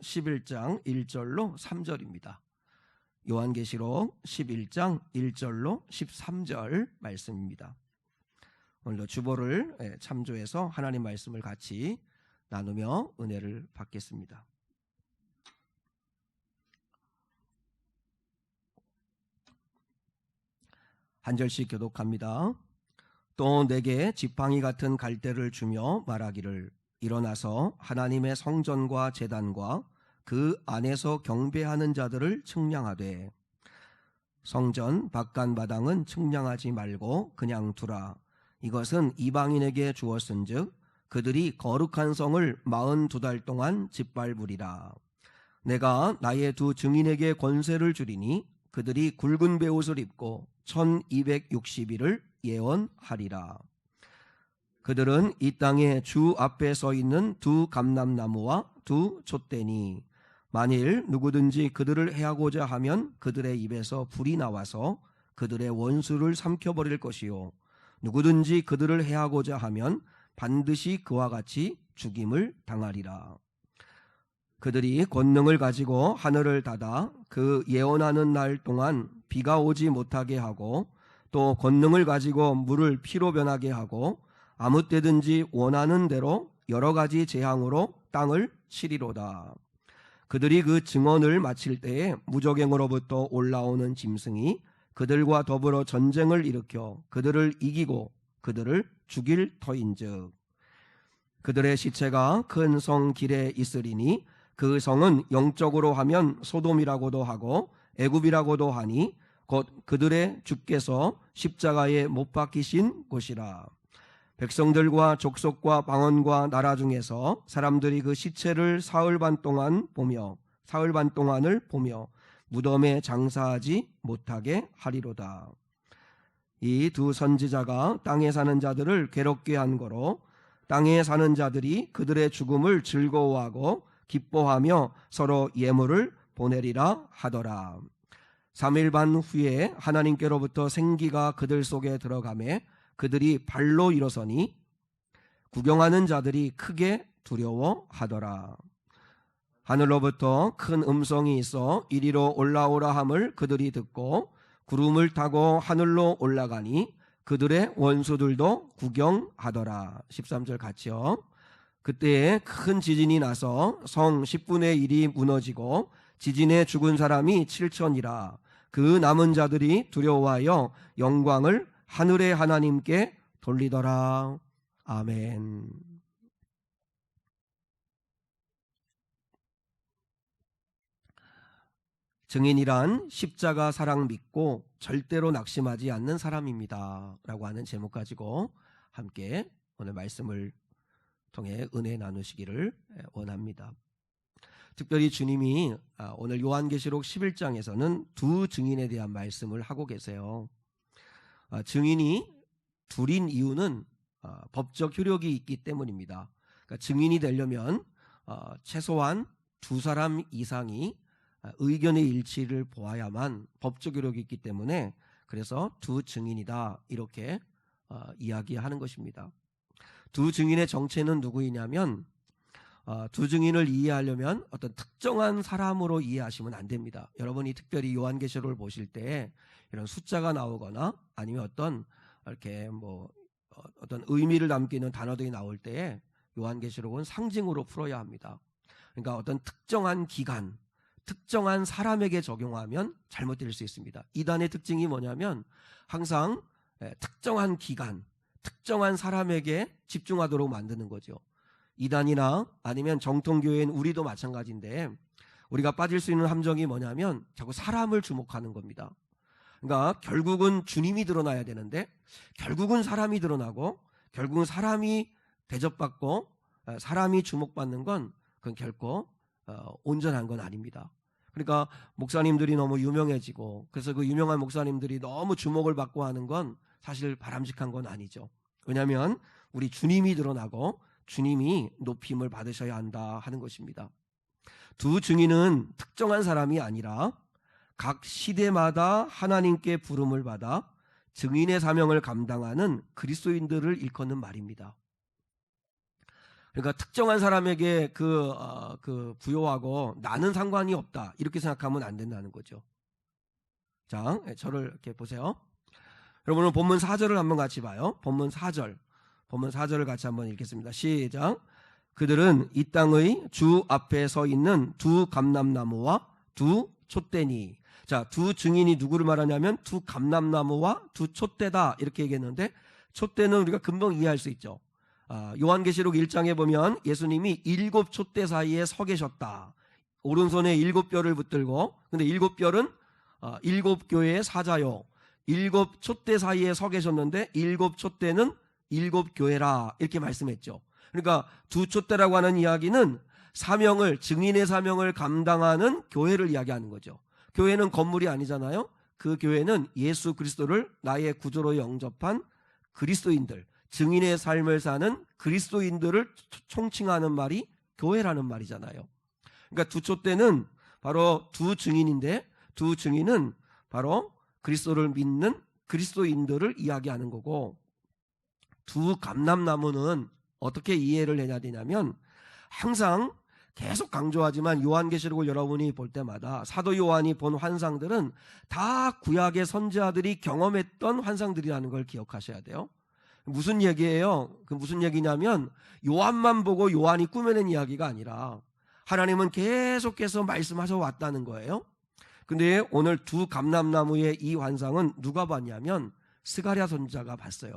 11장 1절로 3절입니다. 요한계시록 11장 1절로 13절 말씀입니다. 오늘도 주보를 참조해서 하나님 말씀을 같이 나누며 은혜를 받겠습니다. 한 절씩 교독합니다. 또 내게 지팡이 같은 갈대를 주며 말하기를 일어나서 하나님의 성전과 제단과 그 안에서 경배하는 자들을 측량하되 성전 밖간마당은 측량하지 말고 그냥 두라. 이것은 이방인에게 주었은즉 그들이 거룩한 성을 42달 동안 짓밟으리라. 내가 나의 두 증인에게 권세를 주리니 그들이 굵은 베옷을 입고 1260일을 예언하리라. 그들은 이 땅에 주 앞에 서 있는 두 감람나무와 두 촛대니 만일 누구든지 그들을 해하고자 하면 그들의 입에서 불이 나와서 그들의 원수를 삼켜버릴 것이요 누구든지 그들을 해하고자 하면 반드시 그와 같이 죽임을 당하리라. 그들이 권능을 가지고 하늘을 닫아 그 예언하는 날 동안 비가 오지 못하게 하고 또 권능을 가지고 물을 피로 변하게 하고 아무 때든지 원하는 대로 여러 가지 재앙으로 땅을 치리로다. 그들이 그 증언을 마칠 때에 무적행으로부터 올라오는 짐승이 그들과 더불어 전쟁을 일으켜 그들을 이기고 그들을 죽일 터인즉 그들의 시체가 큰 성 길에 있으리니 그 성은 영적으로 하면 소돔이라고도 하고 애굽이라고도 하니 곧 그들의 주께서 십자가에 못 박히신 곳이라. 백성들과 족속과 방언과 나라 중에서 사람들이 그 시체를 사흘 반 동안을 보며 무덤에 장사하지 못하게 하리로다. 이 두 선지자가 땅에 사는 자들을 괴롭게 한 거로 땅에 사는 자들이 그들의 죽음을 즐거워하고 기뻐하며 서로 예물을 보내리라 하더라. 3일 반 후에 하나님께로부터 생기가 그들 속에 들어가매 그들이 발로 일어서니 구경하는 자들이 크게 두려워하더라. 하늘로부터 큰 음성이 있어 이리로 올라오라 함을 그들이 듣고 구름을 타고 하늘로 올라가니 그들의 원수들도 구경하더라. 13절 같이요. 그때에 큰 지진이 나서 성 10분의 1이 무너지고 지진에 죽은 사람이 7천이라. 그 남은 자들이 두려워하여 영광을 하늘의 하나님께 돌리더라. 아멘. 증인이란 십자가 사랑 믿고 절대로 낙심하지 않는 사람입니다 라고 하는 제목 가지고 함께 오늘 말씀을 통해 은혜 나누시기를 원합니다. 특별히 주님이 오늘 요한계시록 11장에서는 두 증인에 대한 말씀을 하고 계세요. 증인이 둘인 이유는 법적 효력이 있기 때문입니다. 그러니까 증인이 되려면 최소한 두 사람 이상이 의견의 일치를 보아야만 법적 효력이 있기 때문에 그래서 두 증인이다 이렇게 이야기하는 것입니다. 두 증인의 정체는 누구이냐면 두 증인을 이해하려면 어떤 특정한 사람으로 이해하시면 안 됩니다. 여러분이 특별히 요한계시록을 보실 때 이런 숫자가 나오거나 아니면 어떤 이렇게 어떤 의미를 담기는 단어들이 나올 때에 요한계시록은 상징으로 풀어야 합니다. 그러니까 어떤 특정한 기간, 특정한 사람에게 적용하면 잘못될 수 있습니다. 이단의 특징이 뭐냐면 항상 특정한 기간, 특정한 사람에게 집중하도록 만드는 거죠. 이단이나 아니면 정통교회인 우리도 마찬가지인데 우리가 빠질 수 있는 함정이 뭐냐면 자꾸 사람을 주목하는 겁니다. 그러니까 결국은 주님이 드러나야 되는데 결국은 사람이 드러나고 결국은 사람이 대접받고 사람이 주목받는 건 그건 결코 온전한 건 아닙니다. 그러니까 목사님들이 너무 유명해지고 그래서 그 유명한 목사님들이 너무 주목을 받고 하는 건 사실 바람직한 건 아니죠. 왜냐하면 우리 주님이 드러나고 주님이 높임을 받으셔야 한다 하는 것입니다. 두 증인은 특정한 사람이 아니라 각 시대마다 하나님께 부름을 받아 증인의 사명을 감당하는 그리스도인들을 일컫는 말입니다. 그러니까 특정한 사람에게 부여하고 나는 상관이 없다 이렇게 생각하면 안 된다는 거죠. 자, 저를 이렇게 보세요. 여러분은 본문 4절을 한번 같이 봐요. 본문 4절을 같이 한번 읽겠습니다. 시작. 그들은 이 땅의 주 앞에 서 있는 두 감람나무와 두 촛대니. 자, 두 증인이 누구를 말하냐면 두 감람나무와 두 촛대다 이렇게 얘기했는데, 촛대는 우리가 금방 이해할 수 있죠. 요한계시록 1장에 보면 예수님이 7 촛대 사이에 서 계셨다. 오른손에 7뼈를 붙들고, 근데 7뼈는 7 교회의 사자요, 7 촛대 사이에 서 계셨는데 7 촛대는 7 교회라 이렇게 말씀했죠. 그러니까 두 촛대라고 하는 이야기는 증인의 사명을 감당하는 교회를 이야기하는 거죠. 교회는 건물이 아니잖아요. 그 교회는 예수 그리스도를 나의 구주로 영접한 그리스도인들, 증인의 삶을 사는 그리스도인들을 총칭하는 말이 교회라는 말이잖아요. 그러니까 두 촛대는 바로 두 증인인데, 두 증인은 바로 그리스도를 믿는 그리스도인들을 이야기하는 거고, 두 감람나무는 어떻게 이해를 해야 되냐면, 항상 계속 강조하지만 요한계시록을 여러분이 볼 때마다 사도 요한이 본 환상들은 다 구약의 선지자들이 경험했던 환상들이라는 걸 기억하셔야 돼요. 무슨 얘기예요? 무슨 얘기냐면, 요한만 보고 요한이 꾸며낸 이야기가 아니라 하나님은 계속해서 말씀하셔 왔다는 거예요. 근데 오늘 두 감람나무의 이 환상은 누가 봤냐면 스가랴 선지자가 봤어요.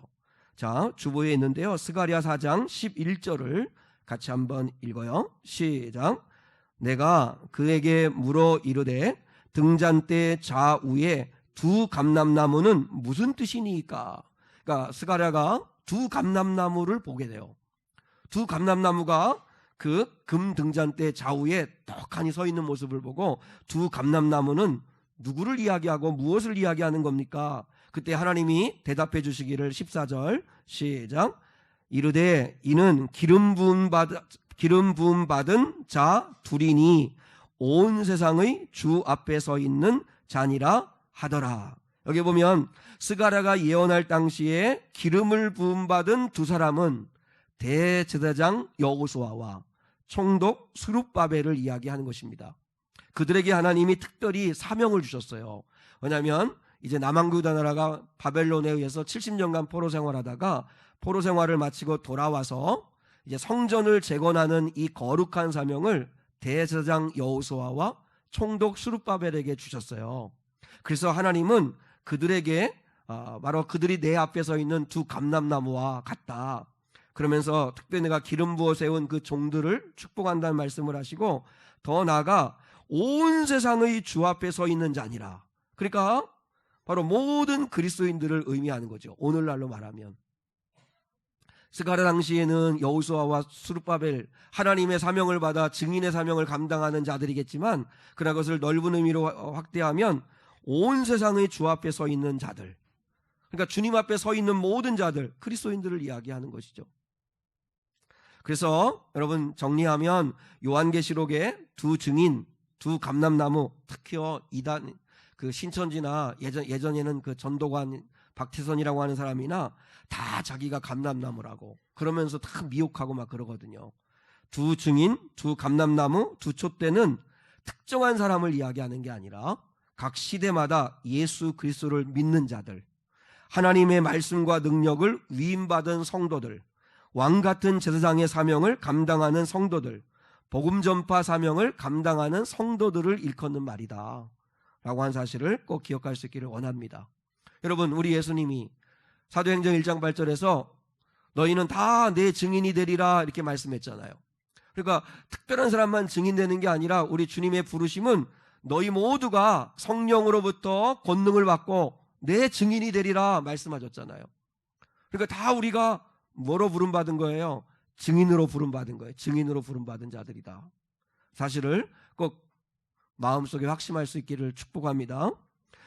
자, 주보에 있는데요. 스가랴 4장 11절을 같이 한번 읽어요. 시작. 내가 그에게 물어 이르되 등잔대 좌우에 두 감람나무는 무슨 뜻이니까? 그러니까 스가랴가 두 감람나무를 보게 돼요. 두 감람나무가 그 금 등잔대 좌우에 떡하니 서 있는 모습을 보고, 두 감람나무는 누구를 이야기하고 무엇을 이야기하는 겁니까? 그때 하나님이 대답해 주시기를 14절 시작. 이르되 이는 기름 부음 받은 자 둘이니 온 세상의 주 앞에 서 있는 자니라 하더라. 여기 보면 스가랴가 예언할 당시에 기름을 부음 받은 두 사람은 대제사장 여호수아와 총독 스룹바벨을 이야기하는 것입니다. 그들에게 하나님이 특별히 사명을 주셨어요. 왜냐하면 이제 남왕유다 나라가 바벨론에 의해서 70년간 포로 생활하다가 포로 생활을 마치고 돌아와서 이제 성전을 재건하는 이 거룩한 사명을 대제사장 여호수아와 총독 스룹바벨에게 주셨어요. 그래서 하나님은 그들에게 바로 그들이 내 앞에 서 있는 두 감람나무와 같다, 그러면서 특별히 내가 기름 부어 세운 그 종들을 축복한다는 말씀을 하시고, 더 나아가 온 세상의 주 앞에 서 있는 자니라. 그러니까 바로 모든 그리스도인들을 의미하는 거죠. 오늘날로 말하면 스가랴 당시에는 여호수아와 스룹바벨, 하나님의 사명을 받아 증인의 사명을 감당하는 자들이겠지만, 그러나 그것을 넓은 의미로 확대하면 온 세상의 주 앞에 서 있는 자들, 그러니까 주님 앞에 서 있는 모든 자들, 그리스도인들을 이야기하는 것이죠. 그래서 여러분 정리하면 요한계시록의 두 증인, 두 감람나무, 특히요 이단 그 신천지나 예전에는 그 전도관 박태선이라고 하는 사람이나 다 자기가 감람나무라고 그러면서 다 미혹하고 막 그러거든요. 두 증인, 두 감람나무, 두 촛대는 특정한 사람을 이야기하는 게 아니라 각 시대마다 예수 그리스도를 믿는 자들, 하나님의 말씀과 능력을 위임받은 성도들, 왕같은 제사장의 사명을 감당하는 성도들, 복음 전파 사명을 감당하는 성도들을 일컫는 말이다 라고 한 사실을 꼭 기억할 수 있기를 원합니다. 여러분, 우리 예수님이 사도행전 1장 8절에서 너희는 다 내 증인이 되리라 이렇게 말씀했잖아요. 그러니까 특별한 사람만 증인되는 게 아니라 우리 주님의 부르심은 너희 모두가 성령으로부터 권능을 받고 내 증인이 되리라 말씀하셨잖아요. 그러니까 다 우리가 뭐로 부름받은 거예요? 증인으로 부름받은 거예요. 증인으로 부름받은 자들이다. 사실을 꼭 마음속에 확신할 수 있기를 축복합니다.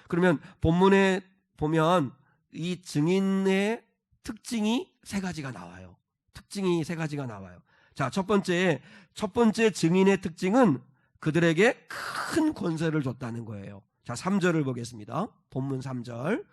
그러면 본문에 보면 이 증인의 특징이 세 가지가 나와요. 자, 첫 번째 증인의 특징은 그들에게 큰 권세를 줬다는 거예요. 자, 3절을 보겠습니다. 본문 3절.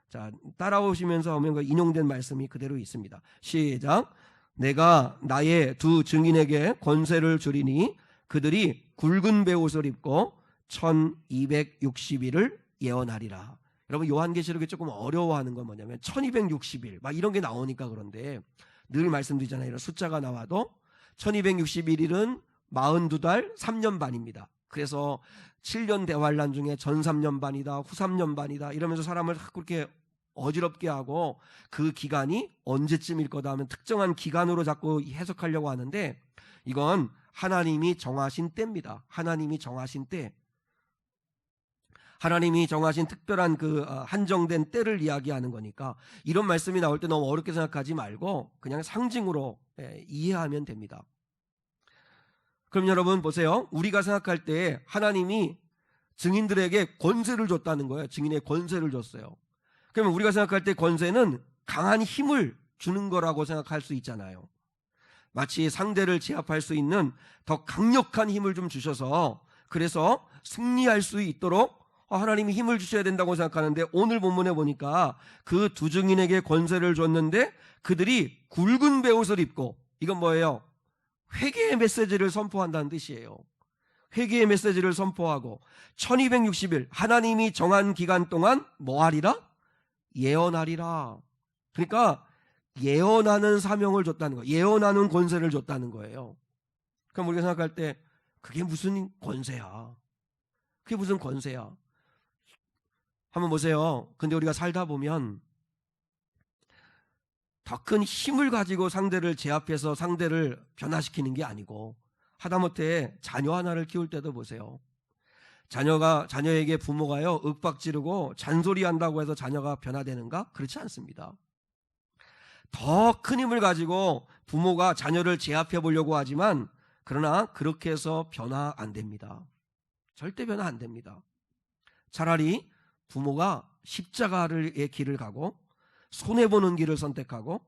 자, 따라오시면서 오면 그 인용된 말씀이 그대로 있습니다. 시작. 내가 나의 두 증인에게 권세를 주리니 그들이 굵은 베옷을 입고 1260일을 예언하리라. 여러분 요한계시록이 조금 어려워하는 건 뭐냐면 1260일 막 이런 게 나오니까 그런데 늘 말씀드리잖아요. 이런 숫자가 나와도 1261일은 42달 3년 반입니다. 그래서 7년 대환란 중에 전 3년 반이다 후 3년 반이다 이러면서 사람을 그렇게 어지럽게 하고 그 기간이 언제쯤일 거다 하면 특정한 기간으로 자꾸 해석하려고 하는데 이건 하나님이 정하신 때입니다. 하나님이 정하신 때, 하나님이 정하신 특별한 그 한정된 때를 이야기하는 거니까 이런 말씀이 나올 때 너무 어렵게 생각하지 말고 그냥 상징으로 이해하면 됩니다. 그럼 여러분 보세요. 우리가 생각할 때 하나님이 증인들에게 권세를 줬다는 거예요. 증인의 권세를 줬어요. 그러면 우리가 생각할 때 권세는 강한 힘을 주는 거라고 생각할 수 있잖아요. 마치 상대를 제압할 수 있는 더 강력한 힘을 좀 주셔서 그래서 승리할 수 있도록 하나님이 힘을 주셔야 된다고 생각하는데 오늘 본문에 보니까 그 두 증인에게 권세를 줬는데 그들이 굵은 베옷을 입고 이건 뭐예요? 회개의 메시지를 선포한다는 뜻이에요. 회개의 메시지를 선포하고 1260일 하나님이 정한 기간 동안 뭐 하리라? 예언하리라. 그러니까 예언하는 사명을 줬다는 거예요. 예언하는 권세를 줬다는 거예요. 그럼 우리가 생각할 때 그게 무슨 권세야? 그게 무슨 권세야? 한번 보세요. 근데 우리가 살다 보면 더 큰 힘을 가지고 상대를 제압해서 상대를 변화시키는 게 아니고 하다못해 자녀 하나를 키울 때도 보세요. 자녀에게 부모가요 윽박지르고 잔소리한다고 해서 자녀가 변화되는가? 그렇지 않습니다. 더 큰 힘을 가지고 부모가 자녀를 제압해 보려고 하지만 그러나 그렇게 해서 변화 안 됩니다. 절대 변화 안 됩니다. 차라리 부모가 십자가의 길을 가고 손해보는 길을 선택하고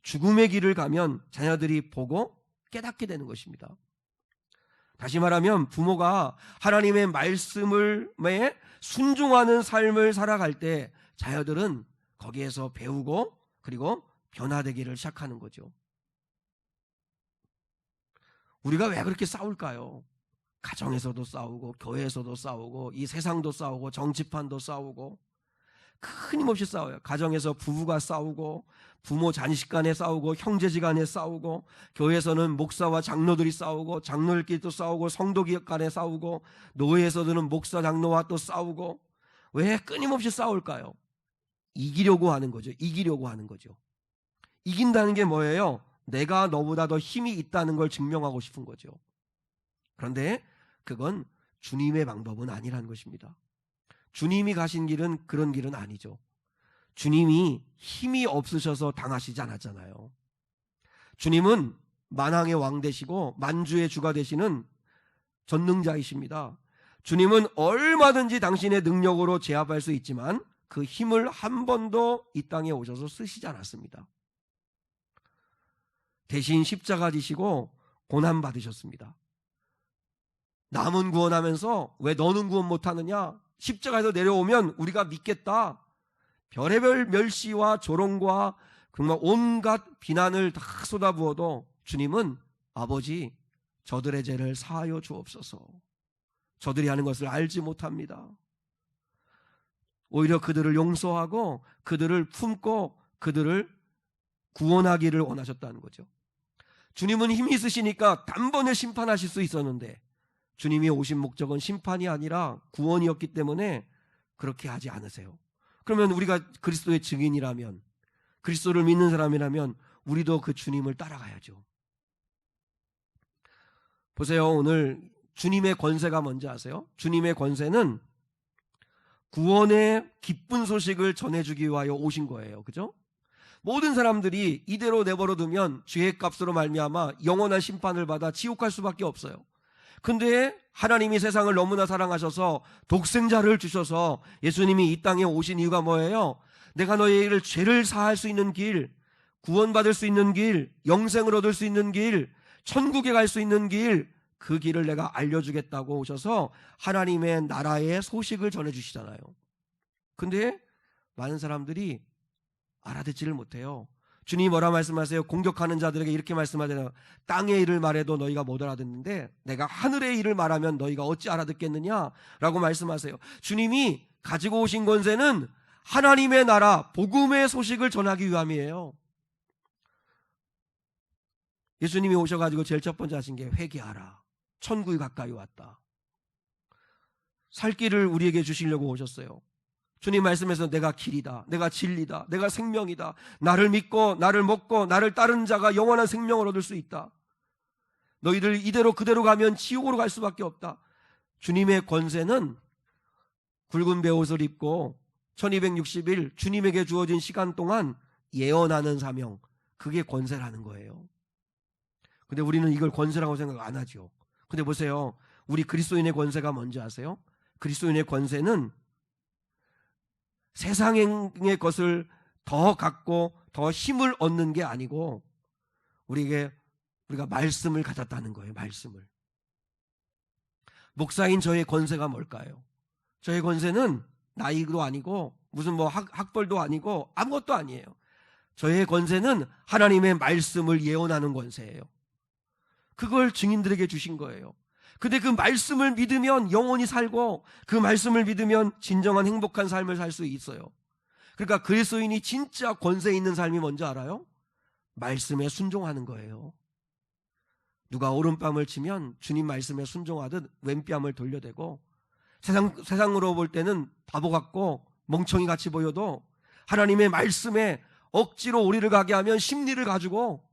죽음의 길을 가면 자녀들이 보고 깨닫게 되는 것입니다. 다시 말하면 부모가 하나님의 말씀에 순종하는 삶을 살아갈 때 자녀들은 거기에서 배우고 그리고 변화되기를 시작하는 거죠. 우리가 왜 그렇게 싸울까요? 가정에서도 싸우고 교회에서도 싸우고 이 세상도 싸우고 정치판도 싸우고 끊임없이 싸워요. 가정에서 부부가 싸우고 부모 자식 간에 싸우고 형제지 간에 싸우고 교회에서는 목사와 장로들이 싸우고 장로들끼리 또 싸우고 성도 간에 싸우고 노예에서는 목사 장로와 또 싸우고 왜 끊임없이 싸울까요? 이기려고 하는 거죠. 이기려고 하는 거죠. 이긴다는 게 뭐예요? 내가 너보다 더 힘이 있다는 걸 증명하고 싶은 거죠. 그런데 그건 주님의 방법은 아니라는 것입니다. 주님이 가신 길은 그런 길은 아니죠. 주님이 힘이 없으셔서 당하시지 않았잖아요. 주님은 만왕의 왕 되시고 만주의 주가 되시는 전능자이십니다. 주님은 얼마든지 당신의 능력으로 제압할 수 있지만 그 힘을 한 번도 이 땅에 오셔서 쓰시지 않았습니다. 대신 십자가 지시고 고난 받으셨습니다. 남은 구원하면서 왜 너는 구원 못하느냐? 십자가에서 내려오면 우리가 믿겠다. 별의별 멸시와 조롱과 정말 온갖 비난을 다 쏟아부어도 주님은 아버지 저들의 죄를 사하여 주옵소서. 저들이 하는 것을 알지 못합니다. 오히려 그들을 용서하고 그들을 품고 그들을 구원하기를 원하셨다는 거죠. 주님은 힘이 있으시니까 단번에 심판하실 수 있었는데 주님이 오신 목적은 심판이 아니라 구원이었기 때문에 그렇게 하지 않으세요. 그러면 우리가 그리스도의 증인이라면 그리스도를 믿는 사람이라면 우리도 그 주님을 따라가야죠. 보세요. 오늘 주님의 권세가 뭔지 아세요? 주님의 권세는 구원의 기쁜 소식을 전해주기 위하여 오신 거예요. 그죠? 모든 사람들이 이대로 내버려두면 죄의 값으로 말미암아 영원한 심판을 받아 지옥 갈 수밖에 없어요. 근데 하나님이 세상을 너무나 사랑하셔서 독생자를 주셔서 예수님이 이 땅에 오신 이유가 뭐예요? 내가 너희를 죄를 사할 수 있는 길, 구원받을 수 있는 길, 영생을 얻을 수 있는 길, 천국에 갈 수 있는 길, 그 길을 내가 알려주겠다고 오셔서 하나님의 나라의 소식을 전해주시잖아요. 근데 많은 사람들이 알아듣지를 못해요. 주님이 뭐라 말씀하세요? 공격하는 자들에게 이렇게 말씀하잖아요. 땅의 일을 말해도 너희가 못 알아듣는데 내가 하늘의 일을 말하면 너희가 어찌 알아듣겠느냐 라고 말씀하세요. 주님이 가지고 오신 권세는 하나님의 나라 복음의 소식을 전하기 위함이에요. 예수님이 오셔가지고 제일 첫 번째 하신 게 회개하라, 천국이 가까이 왔다. 살 길을 우리에게 주시려고 오셨어요. 주님 말씀에서 내가 길이다, 내가 진리다, 내가 생명이다, 나를 믿고 나를 먹고 나를 따르는 자가 영원한 생명을 얻을 수 있다. 너희들 이대로 그대로 가면 지옥으로 갈 수밖에 없다. 주님의 권세는 굵은 베옷을 입고 1260일 주님에게 주어진 시간 동안 예언하는 사명, 그게 권세라는 거예요. 근데 우리는 이걸 권세라고 생각 안 하죠. 근데 보세요, 우리 그리스도인의 권세가 뭔지 아세요? 그리스도인의 권세는 세상의 것을 더 갖고 더 힘을 얻는 게 아니고 우리가 말씀을 가졌다는 거예요. 말씀을. 목사인 저의 권세가 뭘까요? 저의 권세는 나이도 아니고 무슨 뭐 학벌도 아니고 아무것도 아니에요. 저의 권세는 하나님의 말씀을 예언하는 권세예요. 그걸 증인들에게 주신 거예요. 근데 그 말씀을 믿으면 영원히 살고 그 말씀을 믿으면 진정한 행복한 삶을 살 수 있어요. 그러니까 그리스도인이 진짜 권세 있는 삶이 뭔지 알아요? 말씀에 순종하는 거예요. 누가 오른뺨을 치면 주님 말씀에 순종하듯 왼뺨을 돌려대고 세상으로 볼 때는 바보 같고 멍청이 같이 보여도 하나님의 말씀에 억지로 우리를 가게 하면 심리를 가지고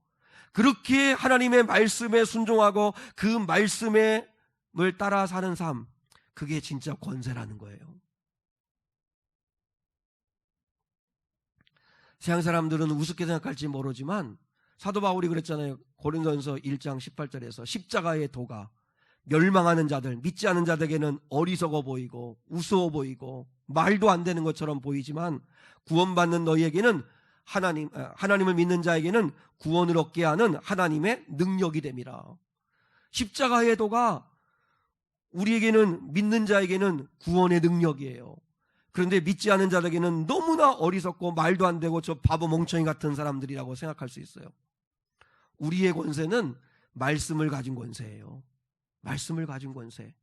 그렇게 하나님의 말씀에 순종하고 그 말씀을 따라 사는 삶, 그게 진짜 권세라는 거예요. 세상 사람들은 우습게 생각할지 모르지만 사도 바울이 그랬잖아요. 고린도전서 1장 18절에서 십자가의 도가 멸망하는 자들, 믿지 않은 자들에게는 어리석어 보이고 우스워 보이고 말도 안 되는 것처럼 보이지만 구원받는 너희에게는 하나님을 믿는 자에게는 구원을 얻게 하는 하나님의 능력이 됨이라. 십자가의 도가 우리에게는, 믿는 자에게는 구원의 능력이에요. 그런데 믿지 않은 자들에게는 너무나 어리석고 말도 안 되고 저 바보 멍청이 같은 사람들이라고 생각할 수 있어요. 우리의 권세는 말씀을 가진 권세예요. 말씀을 가진 권세.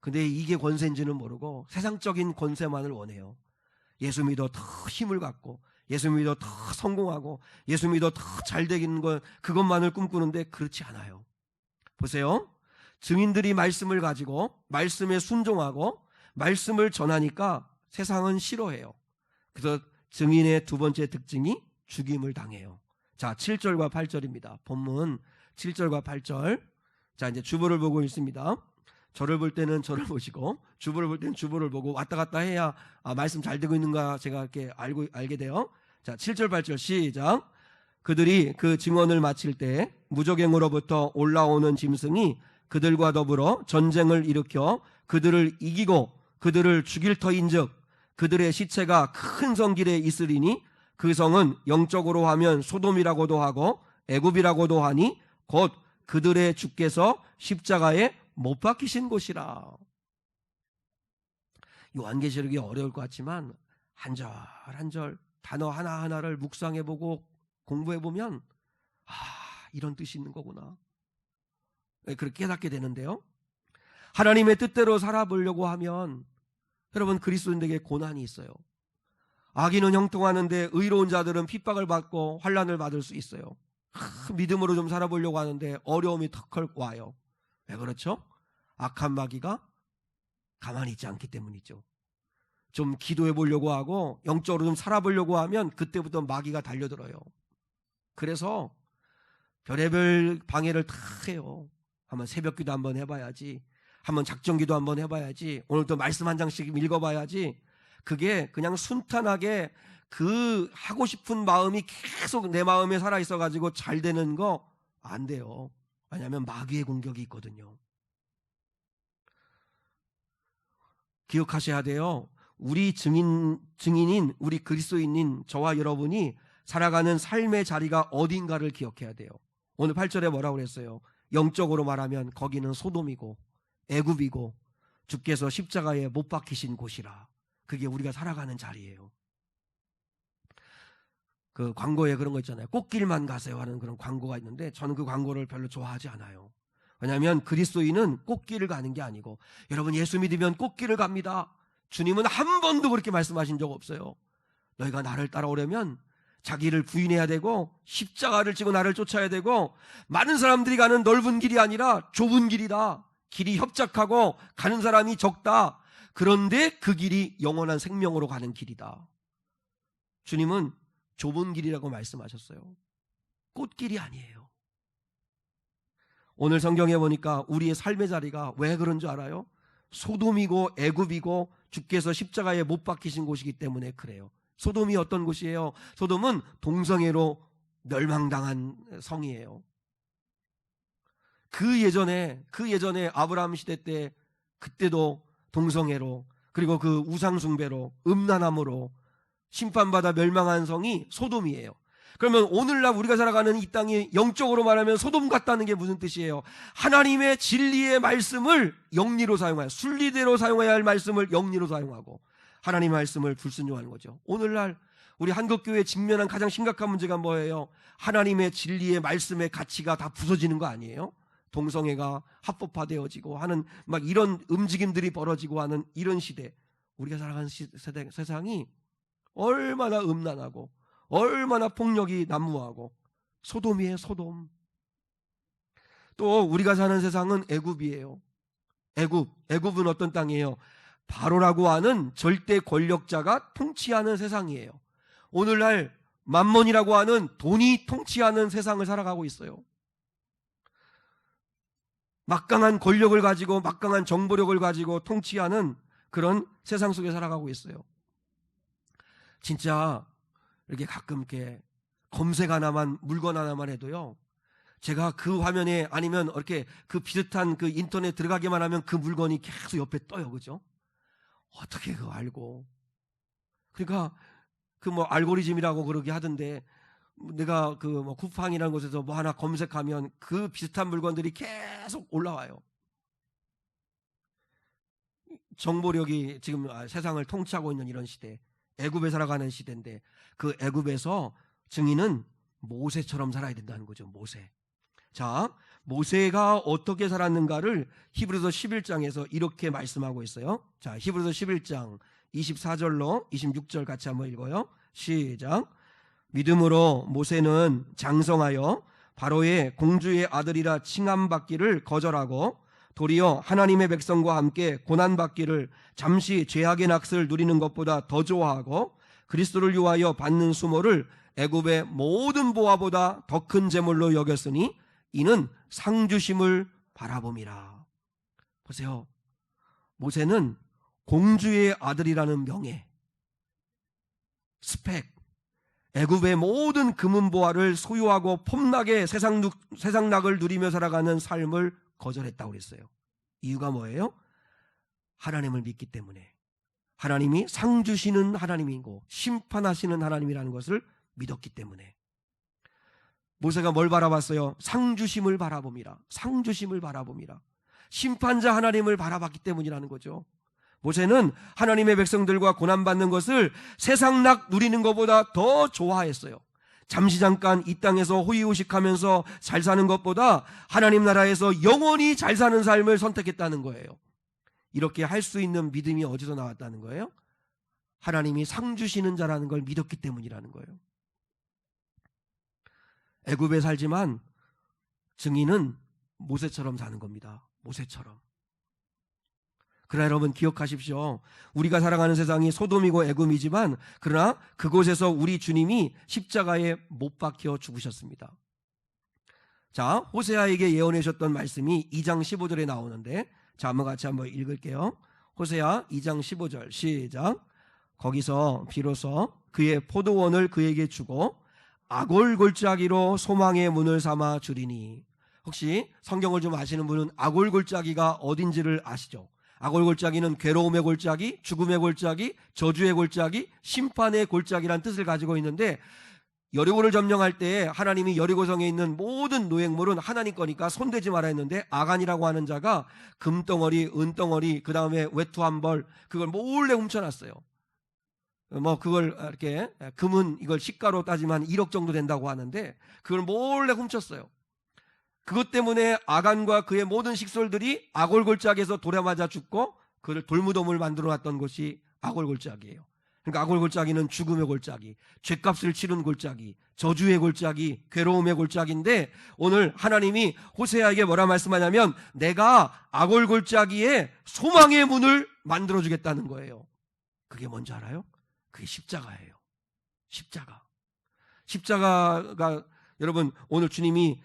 근데 이게 권세인지는 모르고 세상적인 권세만을 원해요. 예수 믿어 더 힘을 갖고, 예수 믿어 더 성공하고, 예수 믿어 더 잘 되는 것, 그것만을 꿈꾸는데 그렇지 않아요. 보세요. 증인들이 말씀을 가지고 말씀에 순종하고 말씀을 전하니까 세상은 싫어해요. 그래서 증인의 두 번째 특징이 죽임을 당해요. 자, 7절과 8절입니다. 본문 7절과 8절. 자, 이제 주보를 보고 있습니다. 저를 볼 때는 저를 보시고 주보를 볼 때는 주보를 보고 왔다 갔다 해야 말씀 잘 되고 있는가 제가 이렇게 알게 돼요. 자, 7절 8절 시작. 그들이 그 증언을 마칠 때 무저갱으로부터 올라오는 짐승이 그들과 더불어 전쟁을 일으켜 그들을 이기고 그들을 죽일 터인즉 그들의 시체가 큰 성길에 있으리니 그 성은 영적으로 하면 소돔이라고도 하고 애굽이라고도 하니 곧 그들의 주께서 십자가에 못 박히신 곳이라. 요한계시록이 어려울 것 같지만 한 절 한 절 단어 하나하나를 묵상해보고 공부해보면 이런 뜻이 있는 거구나, 그렇게 깨닫게 되는데요. 하나님의 뜻대로 살아보려고 하면 여러분 그리스도인들에게 고난이 있어요. 악인은 형통하는데 의로운 자들은 핍박을 받고 환난을 받을 수 있어요. 믿음으로 좀 살아보려고 하는데 어려움이 턱 와요. 왜 그렇죠? 악한 마귀가 가만히 있지 않기 때문이죠. 좀 기도해 보려고 하고 영적으로 좀 살아보려고 하면 그때부터 마귀가 달려들어요. 그래서 별의별 방해를 다 해요. 한번 새벽기도 한번 해봐야지, 한번 작정기도 한번 해봐야지, 오늘도 말씀 한 장씩 읽어봐야지. 그게 그냥 순탄하게 그 하고 싶은 마음이 계속 내 마음에 살아있어가지고 잘 되는 거 안 돼요. 왜냐하면 마귀의 공격이 있거든요. 기억하셔야 돼요. 우리 증인인 우리 그리스도인인 저와 여러분이 살아가는 삶의 자리가 어딘가를 기억해야 돼요. 오늘 8절에 뭐라고 그랬어요? 영적으로 말하면 거기는 소돔이고 애굽이고 주께서 십자가에 못 박히신 곳이라. 그게 우리가 살아가는 자리예요. 그 광고에 그런 거 있잖아요. 꽃길만 가세요 하는 그런 광고가 있는데 저는 그 광고를 별로 좋아하지 않아요. 왜냐하면 그리스도인은 꽃길을 가는 게 아니고, 여러분 예수 믿으면 꽃길을 갑니다. 주님은 한 번도 그렇게 말씀하신 적 없어요. 너희가 나를 따라오려면 자기를 부인해야 되고 십자가를 지고 나를 쫓아야 되고, 많은 사람들이 가는 넓은 길이 아니라 좁은 길이다. 길이 협착하고 가는 사람이 적다. 그런데 그 길이 영원한 생명으로 가는 길이다. 주님은 좁은 길이라고 말씀하셨어요. 꽃길이 아니에요. 오늘 성경에 보니까 우리의 삶의 자리가 왜 그런 줄 알아요? 소돔이고 애굽이고 주께서 십자가에 못 박히신 곳이기 때문에 그래요. 소돔이 어떤 곳이에요? 소돔은 동성애로 멸망당한 성이에요. 그 예전에 아브라함 시대 때, 그때도 동성애로, 그리고 그 우상숭배로, 음란함으로 심판받아 멸망한 성이 소돔이에요. 그러면 오늘날 우리가 살아가는 이 땅이 영적으로 말하면 소돔 같다는 게 무슨 뜻이에요? 하나님의 진리의 말씀을 영리로 사용하여, 순리대로 사용해야 할 말씀을 영리로 사용하고 하나님의 말씀을 불순종하는 거죠. 오늘날 우리 한국교회에 직면한 가장 심각한 문제가 뭐예요? 하나님의 진리의 말씀의 가치가 다 부서지는 거 아니에요? 동성애가 합법화되어지고 하는 막 이런 움직임들이 벌어지고 하는 이런 시대, 우리가 살아가는 세상이 얼마나 음란하고 얼마나 폭력이 난무하고 소돔이에요. 소돔. 또 우리가 사는 세상은 애굽이에요. 애굽은 어떤 땅이에요? 바로라고 하는 절대 권력자가 통치하는 세상이에요. 오늘날 만몬이라고 하는 돈이 통치하는 세상을 살아가고 있어요. 막강한 권력을 가지고 막강한 정보력을 가지고 통치하는 그런 세상 속에 살아가고 있어요. 진짜 이렇게 가끔 이렇게 검색 하나만, 물건 하나만 해도요, 제가 그 화면에 아니면 이렇게 그 비슷한 그 인터넷 들어가기만 하면 그 물건이 계속 옆에 떠요. 그죠? 어떻게 그거 알고. 그러니까 그 뭐 알고리즘이라고 그러게 하던데, 내가 그 뭐 쿠팡이라는 곳에서 뭐 하나 검색하면 그 비슷한 물건들이 계속 올라와요. 정보력이 지금 세상을 통치하고 있는 이런 시대, 애굽에 살아가는 시대인데, 그 애굽에서 증인은 모세처럼 살아야 된다는 거죠. 모세. 자, 모세가 어떻게 살았는가를 히브리서 11장에서 이렇게 말씀하고 있어요. 자, 히브리서 11장 24절로 26절 같이 한번 읽어요. 시작. 믿음으로 모세는 장성하여 바로의 공주의 아들이라 칭함받기를 거절하고 도리어 하나님의 백성과 함께 고난받기를 잠시 죄악의 낙을 누리는 것보다 더 좋아하고 그리스도를 위하여 받는 수모를 애굽의 모든 보화보다 더 큰 재물로 여겼으니 이는 상주심을 바라봄이라. 보세요. 모세는 공주의 아들이라는 명예, 스펙, 애굽의 모든 금은보화를 소유하고 폼나게 세상락을 누리며 살아가는 삶을 거절했다고 그랬어요. 이유가 뭐예요? 하나님을 믿기 때문에. 하나님이 상 주시는 하나님이고 심판하시는 하나님이라는 것을 믿었기 때문에. 모세가 뭘 바라봤어요? 상 주심을 바라봅니다. 상 주심을 바라봅니다. 심판자 하나님을 바라봤기 때문이라는 거죠. 모세는 하나님의 백성들과 고난받는 것을 세상락 누리는 것보다 더 좋아했어요. 잠시 잠깐 이 땅에서 호의호식하면서 잘 사는 것보다 하나님 나라에서 영원히 잘 사는 삶을 선택했다는 거예요. 이렇게 할 수 있는 믿음이 어디서 나왔다는 거예요? 하나님이 상 주시는 자라는 걸 믿었기 때문이라는 거예요. 애굽에 살지만 증인은 모세처럼 사는 겁니다. 모세처럼. 그러나 여러분 기억하십시오. 우리가 살아가는 세상이 소돔이고 애굽이지만 그러나 그곳에서 우리 주님이 십자가에 못 박혀 죽으셨습니다. 자, 호세아에게 예언해 주셨던 말씀이 2장 15절에 나오는데, 자, 한번 같이 한번 읽을게요. 호세아 2장 15절 시작. 거기서 비로소 그의 포도원을 그에게 주고 아골골짜기로 소망의 문을 삼아 주리니. 혹시 성경을 좀 아시는 분은 아골골짜기가 어딘지를 아시죠? 아골골짜기는 괴로움의 골짜기, 죽음의 골짜기, 저주의 골짜기, 심판의 골짜기라는 뜻을 가지고 있는데, 여리고를 점령할 때 하나님이 여리고성에 있는 모든 노획물은 하나님 거니까 손대지 말아 했는데, 아간이라고 하는 자가 금덩어리, 은덩어리, 그 다음에 외투 한 벌, 그걸 몰래 훔쳐놨어요. 뭐 그걸 이렇게 금은 이걸 시가로 따지면 1억 정도 된다고 하는데 그걸 몰래 훔쳤어요. 그것 때문에 아간과 그의 모든 식솔들이 아골골짜기에서 돌에 맞아 죽고 그를 돌무덤을 만들어 놨던 것이 아골골짜기예요. 그러니까 아골골짜기는 죽음의 골짜기, 죄값을 치른 골짜기, 저주의 골짜기, 괴로움의 골짜기인데 오늘 하나님이 호세아에게 뭐라 말씀하냐면 내가 아골골짜기에 소망의 문을 만들어 주겠다는 거예요. 그게 뭔지 알아요? 그게 십자가예요. 십자가. 십자가가 여러분 오늘 주님이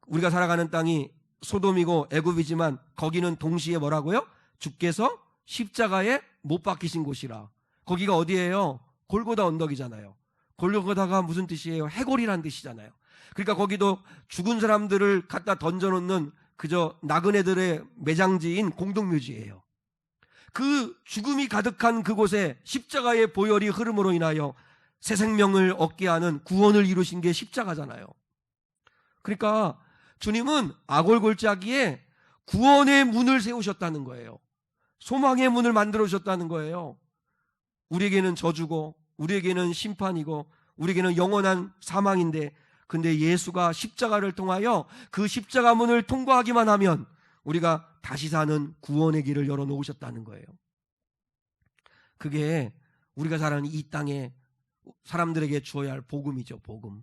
우리가 살아가는 땅이 소돔이고 애굽이지만 거기는 동시에 뭐라고요? 주께서 십자가에 못 박히신 곳이라. 거기가 어디예요? 골고다 언덕이잖아요. 골고다가 무슨 뜻이에요? 해골이란 뜻이잖아요. 그러니까 거기도 죽은 사람들을 갖다 던져놓는 그저 나그네들의 매장지인 공동묘지예요. 그 죽음이 가득한 그곳에 십자가의 보혈이 흐름으로 인하여 새 생명을 얻게 하는 구원을 이루신 게 십자가잖아요. 그러니까 주님은 아골골짜기에 구원의 문을 세우셨다는 거예요. 소망의 문을 만들어 주셨다는 거예요. 우리에게는 저주고 우리에게는 심판이고 우리에게는 영원한 사망인데 근데 예수가 십자가를 통하여 그 십자가 문을 통과하기만 하면 우리가 다시 사는 구원의 길을 열어놓으셨다는 거예요. 그게 우리가 살아가는 이 땅에 사람들에게 주어야 할 복음이죠. 복음.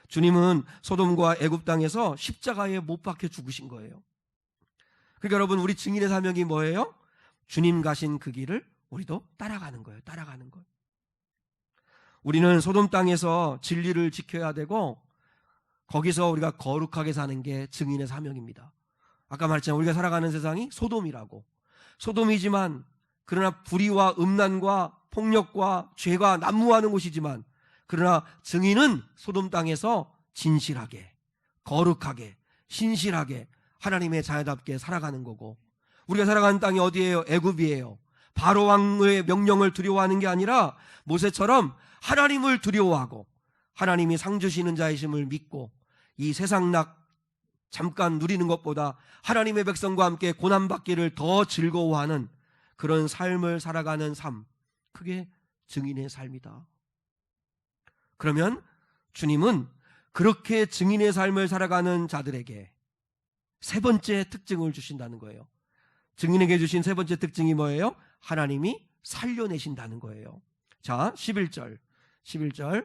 주님은 소돔과 애굽 땅에서 십자가에 못 박혀 죽으신 거예요. 그러니까 여러분 우리 증인의 사명이 뭐예요? 주님 가신 그 길을 우리도 따라가는 거예요. 따라가는 거예요. 우리는 소돔 땅에서 진리를 지켜야 되고 거기서 우리가 거룩하게 사는 게 증인의 사명입니다. 아까 말했잖아요. 우리가 살아가는 세상이 소돔이라고. 소돔이지만 그러나 불의와 음란과 폭력과 죄가 난무하는 곳이지만 그러나 증인은 소돔 땅에서 진실하게 거룩하게 신실하게 하나님의 자녀답게 살아가는 거고 우리가 살아가는 땅이 어디예요? 애굽이에요. 바로 왕의 명령을 두려워하는 게 아니라 모세처럼 하나님을 두려워하고 하나님이 상 주시는 자이심을 믿고 이 세상 낙 잠깐 누리는 것보다 하나님의 백성과 함께 고난받기를 더 즐거워하는 그런 삶을 살아가는 삶, 그게 증인의 삶이다. 그러면 주님은 그렇게 증인의 삶을 살아가는 자들에게 세 번째 특징을 주신다는 거예요. 증인에게 주신 세 번째 특징이 뭐예요? 하나님이 살려내신다는 거예요. 자, 11절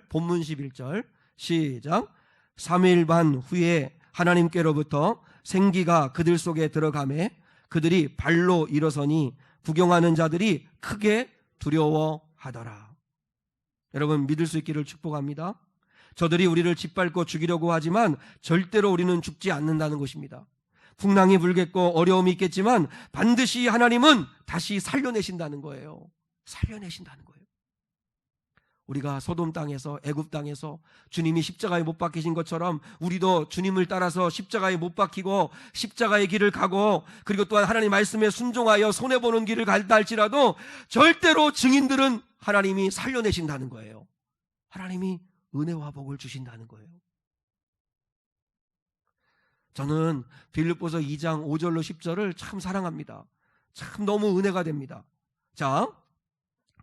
본문 11절 시작. 3일 반 후에 하나님께로부터 생기가 그들 속에 들어가매 그들이 발로 일어서니 구경하는 자들이 크게 두려워하더라. 여러분 믿을 수 있기를 축복합니다. 저들이 우리를 짓밟고 죽이려고 하지만 절대로 우리는 죽지 않는다는 것입니다. 풍랑이 불겠고 어려움이 있겠지만 반드시 하나님은 다시 살려내신다는 거예요. 살려내신다는 거예요. 우리가 소돔 땅에서 애굽 땅에서 주님이 십자가에 못 박히신 것처럼 우리도 주님을 따라서 십자가에 못 박히고 십자가의 길을 가고 그리고 또한 하나님 말씀에 순종하여 손해보는 길을 갈다 할지라도 절대로 증인들은 하나님이 살려내신다는 거예요. 하나님이 은혜와 복을 주신다는 거예요. 저는 빌립보서 2장 5절로 10절을 참 사랑합니다. 참 너무 은혜가 됩니다. 자,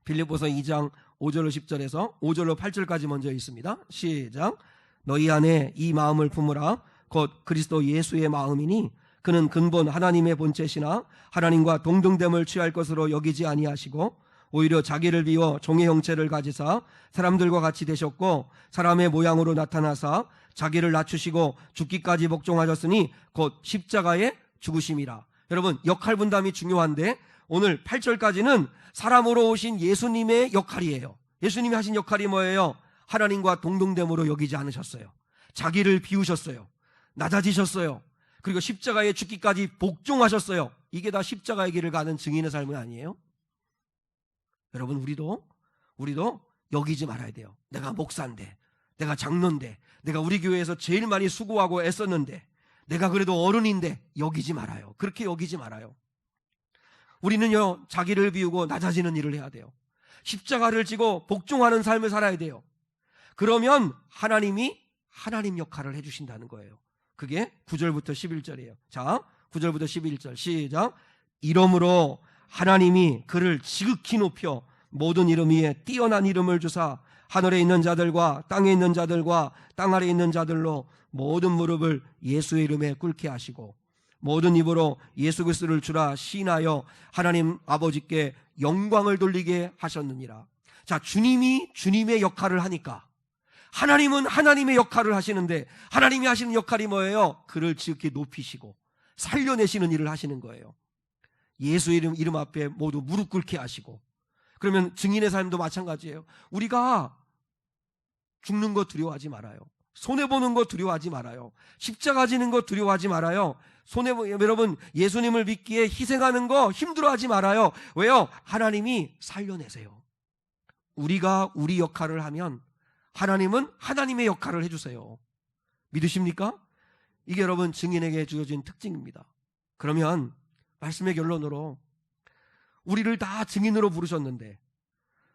빌립보서 2장 5절로 10절에서 5절로 8절까지 먼저 있습니다. 시작. 너희 안에 이 마음을 품으라. 곧 그리스도 예수의 마음이니 그는 근본 하나님의 본체시나 하나님과 동등됨을 취할 것으로 여기지 아니하시고 오히려 자기를 비워 종의 형체를 가지사 사람들과 같이 되셨고 사람의 모양으로 나타나사 자기를 낮추시고 죽기까지 복종하셨으니 곧 십자가에 죽으심이라. 여러분 역할 분담이 중요한데 오늘 8절까지는 사람으로 오신 예수님의 역할이에요. 예수님이 하신 역할이 뭐예요? 하나님과 동등됨으로 여기지 않으셨어요. 자기를 비우셨어요. 낮아지셨어요. 그리고 십자가에 죽기까지 복종하셨어요. 이게 다 십자가의 길을 가는 증인의 삶은 아니에요? 여러분 우리도 여기지 말아야 돼요. 내가 목사인데, 내가 장로인데, 내가 우리 교회에서 제일 많이 수고하고 애썼는데, 내가 그래도 어른인데 여기지 말아요. 그렇게 여기지 말아요. 우리는요 자기를 비우고 낮아지는 일을 해야 돼요. 십자가를 지고 복종하는 삶을 살아야 돼요. 그러면 하나님이 하나님 역할을 해주신다는 거예요. 그게 9절부터 11절이에요. 자, 9절부터 11절 시작. 이러므로 하나님이 그를 지극히 높여 모든 이름 위에 뛰어난 이름을 주사 하늘에 있는 자들과 땅에 있는 자들과 땅 아래에 있는 자들로 모든 무릎을 예수의 이름에 꿇게 하시고 모든 입으로 예수 그리스도를 주라 시인하여 하나님 아버지께 영광을 돌리게 하셨느니라. 자, 주님이 주님의 역할을 하니까 하나님은 하나님의 역할을 하시는데 하나님이 하시는 역할이 뭐예요? 그를 지극히 높이시고 살려내시는 일을 하시는 거예요. 예수 이름 앞에 모두 무릎 꿇게 하시고. 그러면 증인의 삶도 마찬가지예요. 우리가 죽는 거 두려워하지 말아요. 손해보는 거 두려워하지 말아요. 십자가 지는 거 두려워하지 말아요. 여러분, 예수님을 믿기에 희생하는 거 힘들어하지 말아요. 왜요? 하나님이 살려내세요. 우리가 우리 역할을 하면 하나님은 하나님의 역할을 해주세요. 믿으십니까? 이게 여러분 증인에게 주어진 특징입니다. 그러면 말씀의 결론으로 우리를 다 증인으로 부르셨는데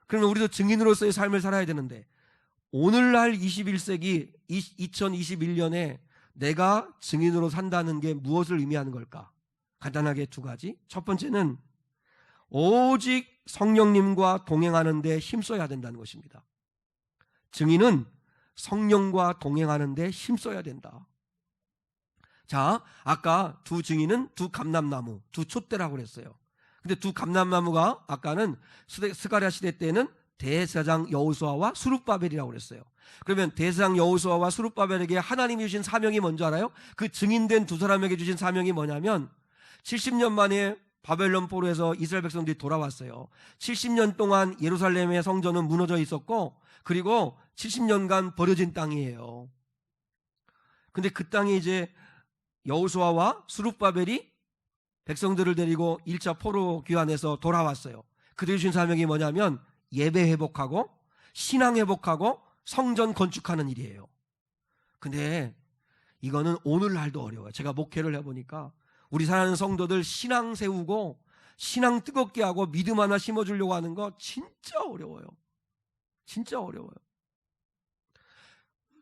그러면 우리도 증인으로서의 삶을 살아야 되는데 오늘날 21세기 2021년에 내가 증인으로 산다는 게 무엇을 의미하는 걸까? 간단하게 두 가지. 첫 번째는 오직 성령님과 동행하는 데 힘써야 된다는 것입니다. 증인은 성령과 동행하는 데 힘써야 된다. 자, 아까 두 증인은 두 감람나무, 두 촛대라고 그랬어요. 근데 두 감람나무가 아까는 스가랴 시대 때는 대제사장 여호수아와 스룹바벨이라고 그랬어요. 그러면 대제사장 여호수아와 스룹바벨에게 하나님이 주신 사명이 뭔지 알아요? 그 증인된 두 사람에게 주신 사명이 뭐냐면 70년 만에 바벨론 포로에서 이스라엘 백성들이 돌아왔어요. 70년 동안 예루살렘의 성전은 무너져 있었고 그리고 70년간 버려진 땅이에요. 근데 그 땅에 이제 여호수아와 스룹바벨이 백성들을 데리고 1차 포로 귀환해서 돌아왔어요. 그들이 주신 사명이 뭐냐면 예배 회복하고 신앙 회복하고 성전 건축하는 일이에요. 근데 이거는 오늘날도 어려워요. 제가 목회를 해보니까 우리 사랑하는 성도들 신앙 세우고 신앙 뜨겁게 하고 믿음 하나 심어주려고 하는 거 진짜 어려워요. 진짜 어려워요.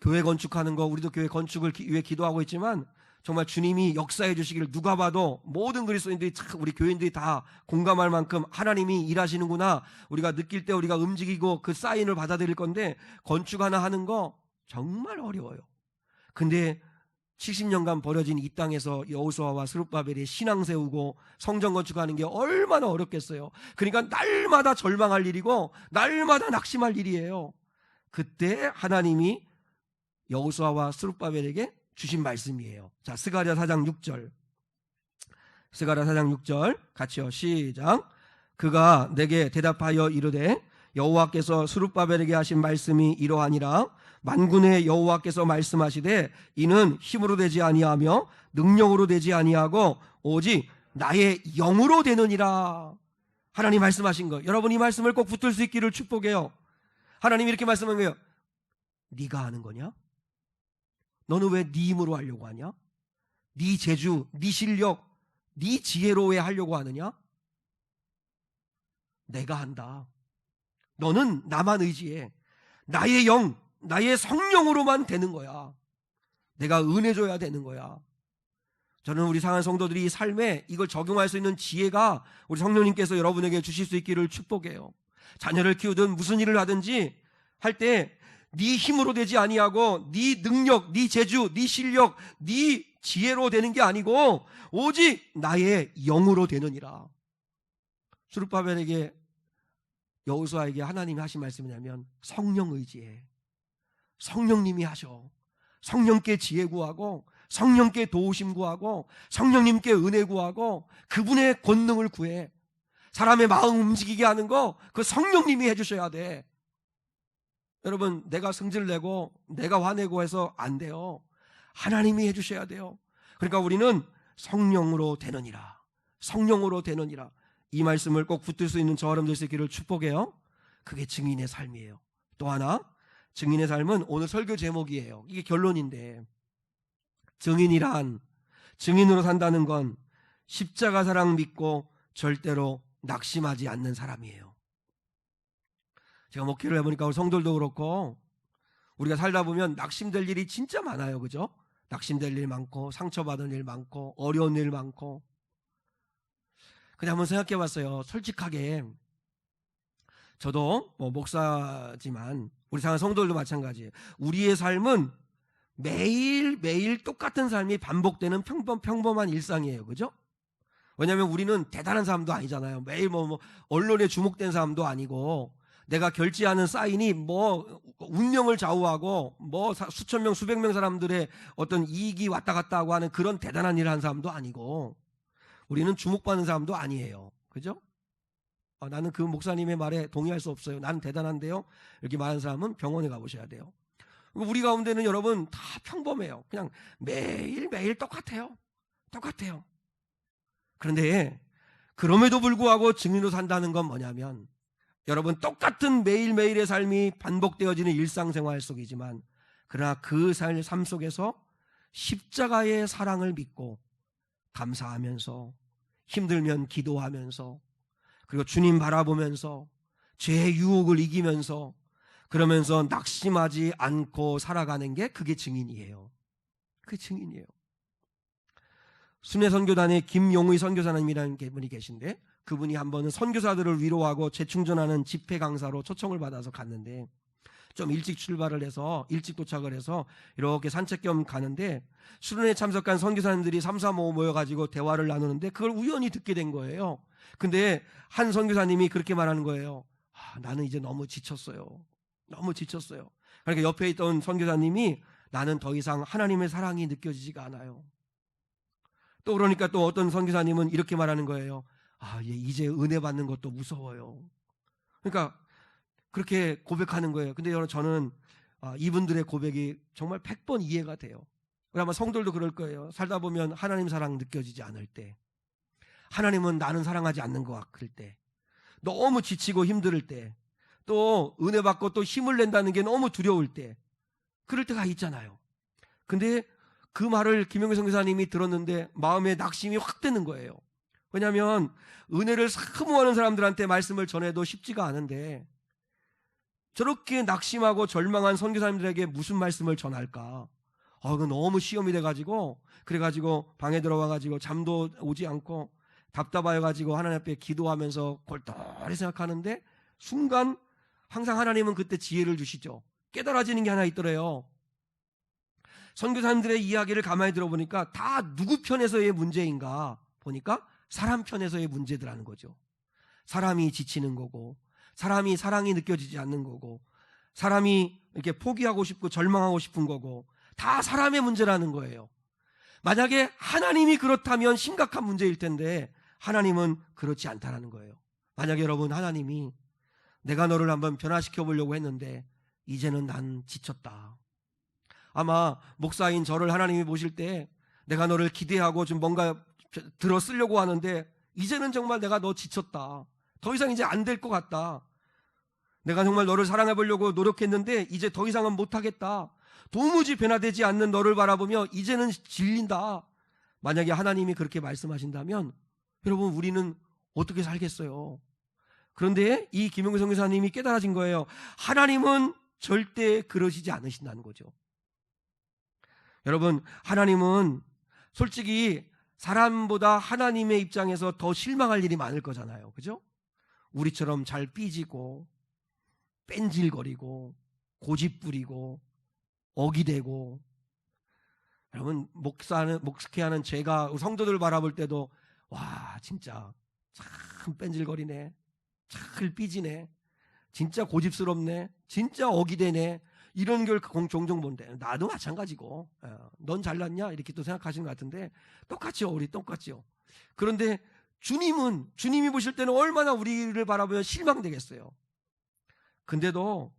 교회 건축하는 거 우리도 교회 건축을 위해 기도하고 있지만 정말 주님이 역사해 주시기를 누가 봐도 모든 그리스도인들이 우리 교인들이 다 공감할 만큼 하나님이 일하시는구나 우리가 느낄 때 우리가 움직이고 그 사인을 받아들일 건데 건축 하나 하는 거 정말 어려워요. 근데 70년간 버려진 이 땅에서 여호수아와 스룹바벨이 신앙 세우고 성전 건축하는 게 얼마나 어렵겠어요. 그러니까 날마다 절망할 일이고 날마다 낙심할 일이에요. 그때 하나님이 여호수아와 스룹바벨에게 주신 말씀이에요. 자, 스가랴 4장 6절. 스가랴 4장 6절 같이요. 시작. 그가 내게 대답하여 이르되 여호와께서 스룹바벨에게 하신 말씀이 이러하니라. 만군의 여호와께서 말씀하시되 이는 힘으로 되지 아니하며 능력으로 되지 아니하고 오직 나의 영으로 되느니라. 하나님 말씀하신 거. 여러분 이 말씀을 꼭 붙들 수 있기를 축복해요. 하나님이 이렇게 말씀한 거예요. 네가 하는 거냐? 너는 왜 네 힘으로 하려고 하냐? 네 재주, 네 실력, 네 지혜로 왜 하려고 하느냐? 내가 한다. 너는 나만 의지해. 나의 영, 나의 성령으로만 되는 거야. 내가 은혜 줘야 되는 거야. 저는 우리 상한 성도들이 이 삶에 이걸 적용할 수 있는 지혜가 우리 성령님께서 여러분에게 주실 수 있기를 축복해요. 자녀를 키우든 무슨 일을 하든지 할 때 네 힘으로 되지 아니하고 네 능력, 네 재주, 네 실력, 네 지혜로 되는 게 아니고 오직 나의 영으로 되느니라. 스룹바벨에게 여호수아에게 하나님이 하신 말씀이냐면 성령 의지해. 성령님이 하셔. 성령께 지혜 구하고 성령께 도우심 구하고 성령님께 은혜 구하고 그분의 권능을 구해. 사람의 마음 움직이게 하는 거 그 성령님이 해주셔야 돼. 여러분 내가 성질내고 내가 화내고 해서 안 돼요. 하나님이 해주셔야 돼요. 그러니까 우리는 성령으로 되느니라. 성령으로 되느니라. 이 말씀을 꼭 붙들 수 있는 저 여러분들 수 있기를 축복해요. 그게 증인의 삶이에요. 또 하나 증인의 삶은 오늘 설교 제목이에요. 이게 결론인데 증인이란 증인으로 산다는 건 십자가 사랑 믿고 절대로 낙심하지 않는 사람이에요. 제가 목회를 해보니까 우리 성도들도 그렇고 우리가 살다 보면 낙심될 일이 진짜 많아요. 그죠? 낙심될 일 많고 상처받은 일 많고 어려운 일 많고. 근데 한번 생각해 봤어요. 솔직하게 저도 목사지만 우리 사랑하는 성도들도 마찬가지예요. 우리의 삶은 매일매일 똑같은 삶이 반복되는 평범한 일상이에요. 그죠? 왜냐하면 우리는 대단한 사람도 아니잖아요. 매일 언론에 주목된 사람도 아니고, 내가 결제하는 사인이 운명을 좌우하고 수천 명 수백 명 사람들의 어떤 이익이 왔다 갔다 하고 하는 그런 대단한 일을 한 사람도 아니고, 우리는 주목받는 사람도 아니에요. 그죠? 나는 그 목사님의 말에 동의할 수 없어요. 나는 대단한데요. 이렇게 말하는 사람은 병원에 가보셔야 돼요. 우리 가운데는 여러분 다 평범해요. 그냥 매일매일 똑같아요. 그런데 그럼에도 불구하고 증인으로 산다는 건 뭐냐면, 여러분 똑같은 매일매일의 삶이 반복되어지는 일상생활 속이지만, 그러나 그 삶 속에서 십자가의 사랑을 믿고 감사하면서, 힘들면 기도하면서, 그리고 주님 바라보면서, 죄의 유혹을 이기면서, 그러면서 낙심하지 않고 살아가는 게 그게 증인이에요. 그게 증인이에요. 순회선교단의 김용의 선교사님이라는 분이 계신데, 그분이 한 번은 선교사들을 위로하고 재충전하는 집회 강사로 초청을 받아서 갔는데, 좀 일찍 출발을 해서 일찍 도착을 해서 이렇게 산책 겸 가는데, 수련회에 참석한 선교사님들이 3, 4, 5 모여가지고 대화를 나누는데 그걸 우연히 듣게 된 거예요. 근데 한 선교사님이 그렇게 말하는 거예요. 나는 이제 너무 지쳤어요. 그러니까 옆에 있던 선교사님이, 나는 더 이상 하나님의 사랑이 느껴지지가 않아요. 또 그러니까 또 어떤 선교사님은 이렇게 말하는 거예요. 이제 은혜 받는 것도 무서워요. 그러니까 그렇게 고백하는 거예요. 근데 여러분, 저는 이분들의 고백이 정말 100번 이해가 돼요. 아마 성도들도 그럴 거예요. 살다 보면 하나님 사랑 느껴지지 않을 때, 하나님은 나는 사랑하지 않는 것 같을 때, 너무 지치고 힘들 때, 또 은혜 받고 또 힘을 낸다는 게 너무 두려울 때, 그럴 때가 있잖아요. 근데 그 말을 김영규 선교사님이 들었는데 마음에 낙심이 확 되는 거예요. 왜냐하면 은혜를 사모하는 사람들한테 말씀을 전해도 쉽지가 않은데, 저렇게 낙심하고 절망한 선교사님들에게 무슨 말씀을 전할까? 그건 너무 시험이 돼가지고, 그래가지고 방에 들어와가지고 잠도 오지 않고 답답해가지고 하나님 앞에 기도하면서 골똘히 생각하는데, 순간 항상 하나님은 그때 지혜를 주시죠. 깨달아지는 게 하나 있더래요. 선교사님들의 이야기를 가만히 들어보니까 다 누구 편에서의 문제인가 보니까 사람 편에서의 문제들하는 거죠. 사람이 지치는 거고, 사람이 사랑이 느껴지지 않는 거고, 사람이 이렇게 포기하고 싶고 절망하고 싶은 거고, 다 사람의 문제라는 거예요. 만약에 하나님이 그렇다면 심각한 문제일 텐데, 하나님은 그렇지 않다라는 거예요. 만약에 여러분, 하나님이 내가 너를 한번 변화시켜 보려고 했는데 이제는 난 지쳤다. 아마 목사인 저를 하나님이 보실 때, 내가 너를 기대하고 좀 뭔가 들어 쓰려고 하는데 이제는 정말 내가 너 지쳤다. 더 이상 이제 안 될 것 같다. 내가 정말 너를 사랑해 보려고 노력했는데 이제 더 이상은 못하겠다. 도무지 변화되지 않는 너를 바라보며 이제는 질린다. 만약에 하나님이 그렇게 말씀하신다면 여러분, 우리는 어떻게 살겠어요? 그런데 이 김용규 선교사님이 깨달아진 거예요. 하나님은 절대 그러시지 않으신다는 거죠. 여러분, 하나님은 솔직히 사람보다 하나님의 입장에서 더 실망할 일이 많을 거잖아요. 그죠? 우리처럼 잘 삐지고 뺀질거리고 고집부리고 어기대고. 여러분, 목회하는 제가 성도들 바라볼 때도, 와, 진짜 참 뺀질거리네, 참 삐지네, 진짜 고집스럽네, 진짜 어기대네, 이런 걸 종종 본대. 나도 마찬가지고, 넌 잘났냐 이렇게 또 생각하시는 것 같은데, 똑같죠. 우리 똑같죠. 그런데 주님이 보실 때는 얼마나 우리를 바라보면 실망되겠어요. 근데도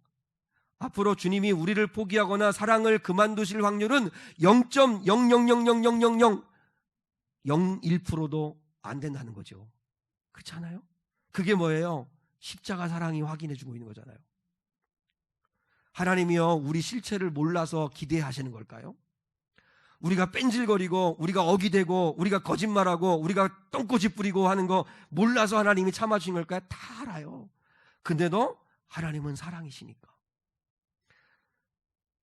앞으로 주님이 우리를 포기하거나 사랑을 그만두실 확률은 0.0000001%도 안 된다는 거죠. 그렇지 않아요? 그게 뭐예요? 십자가 사랑이 확인해주고 있는 거잖아요. 하나님이요, 우리 실체를 몰라서 기대하시는 걸까요? 우리가 뺀질거리고 우리가 어기대고 우리가 거짓말하고 우리가 똥꼬집 부리고 하는 거 몰라서 하나님이 참아주신 걸까요? 다 알아요. 근데도 하나님은 사랑이시니까.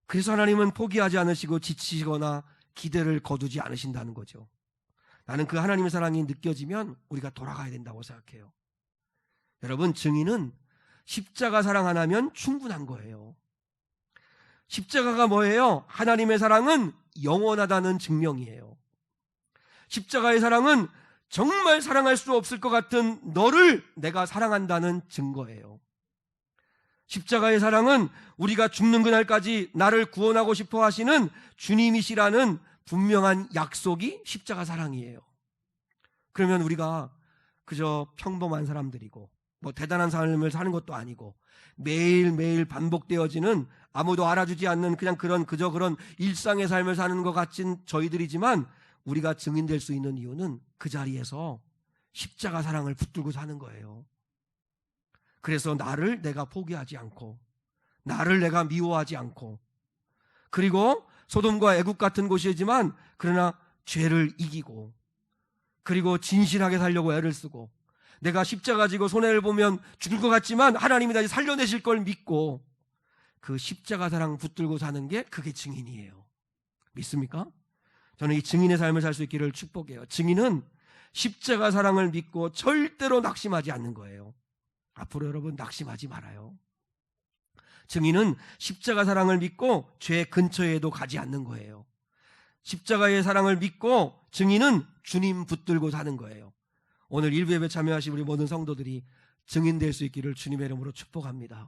그래서 하나님은 포기하지 않으시고 지치거나 기대를 거두지 않으신다는 거죠. 나는 그 하나님의 사랑이 느껴지면 우리가 돌아가야 된다고 생각해요. 여러분, 증인은 십자가 사랑 하나면 충분한 거예요. 십자가가 뭐예요? 하나님의 사랑은 영원하다는 증명이에요. 십자가의 사랑은 정말 사랑할 수 없을 것 같은 너를 내가 사랑한다는 증거예요. 십자가의 사랑은 우리가 죽는 그날까지 나를 구원하고 싶어 하시는 주님이시라는 분명한 약속이 십자가 사랑이에요. 그러면 우리가 그저 평범한 사람들이고 뭐 대단한 삶을 사는 것도 아니고 매일매일 반복되어지는 아무도 알아주지 않는 그저 그런 일상의 삶을 사는 것 같은 저희들이지만 우리가 증인될 수 있는 이유는 그 자리에서 십자가 사랑을 붙들고 사는 거예요. 그래서 나를 내가 포기하지 않고 나를 내가 미워하지 않고 그리고 소돔과 애국 같은 곳이지만 그러나 죄를 이기고 그리고 진실하게 살려고 애를 쓰고 내가 십자가 지고 손해를 보면 죽을 것 같지만 하나님이 다시 살려내실 걸 믿고 그 십자가 사랑 붙들고 사는 게 그게 증인이에요. 믿습니까? 저는 이 증인의 삶을 살 수 있기를 축복해요. 증인은 십자가 사랑을 믿고 절대로 낙심하지 않는 거예요. 앞으로 여러분 낙심하지 말아요. 증인은 십자가 사랑을 믿고 죄 근처에도 가지 않는 거예요. 십자가의 사랑을 믿고 증인은 주님 붙들고 사는 거예요. 오늘 일부 예배 참여하신 우리 모든 성도들이 증인될 수 있기를 주님의 이름으로 축복합니다.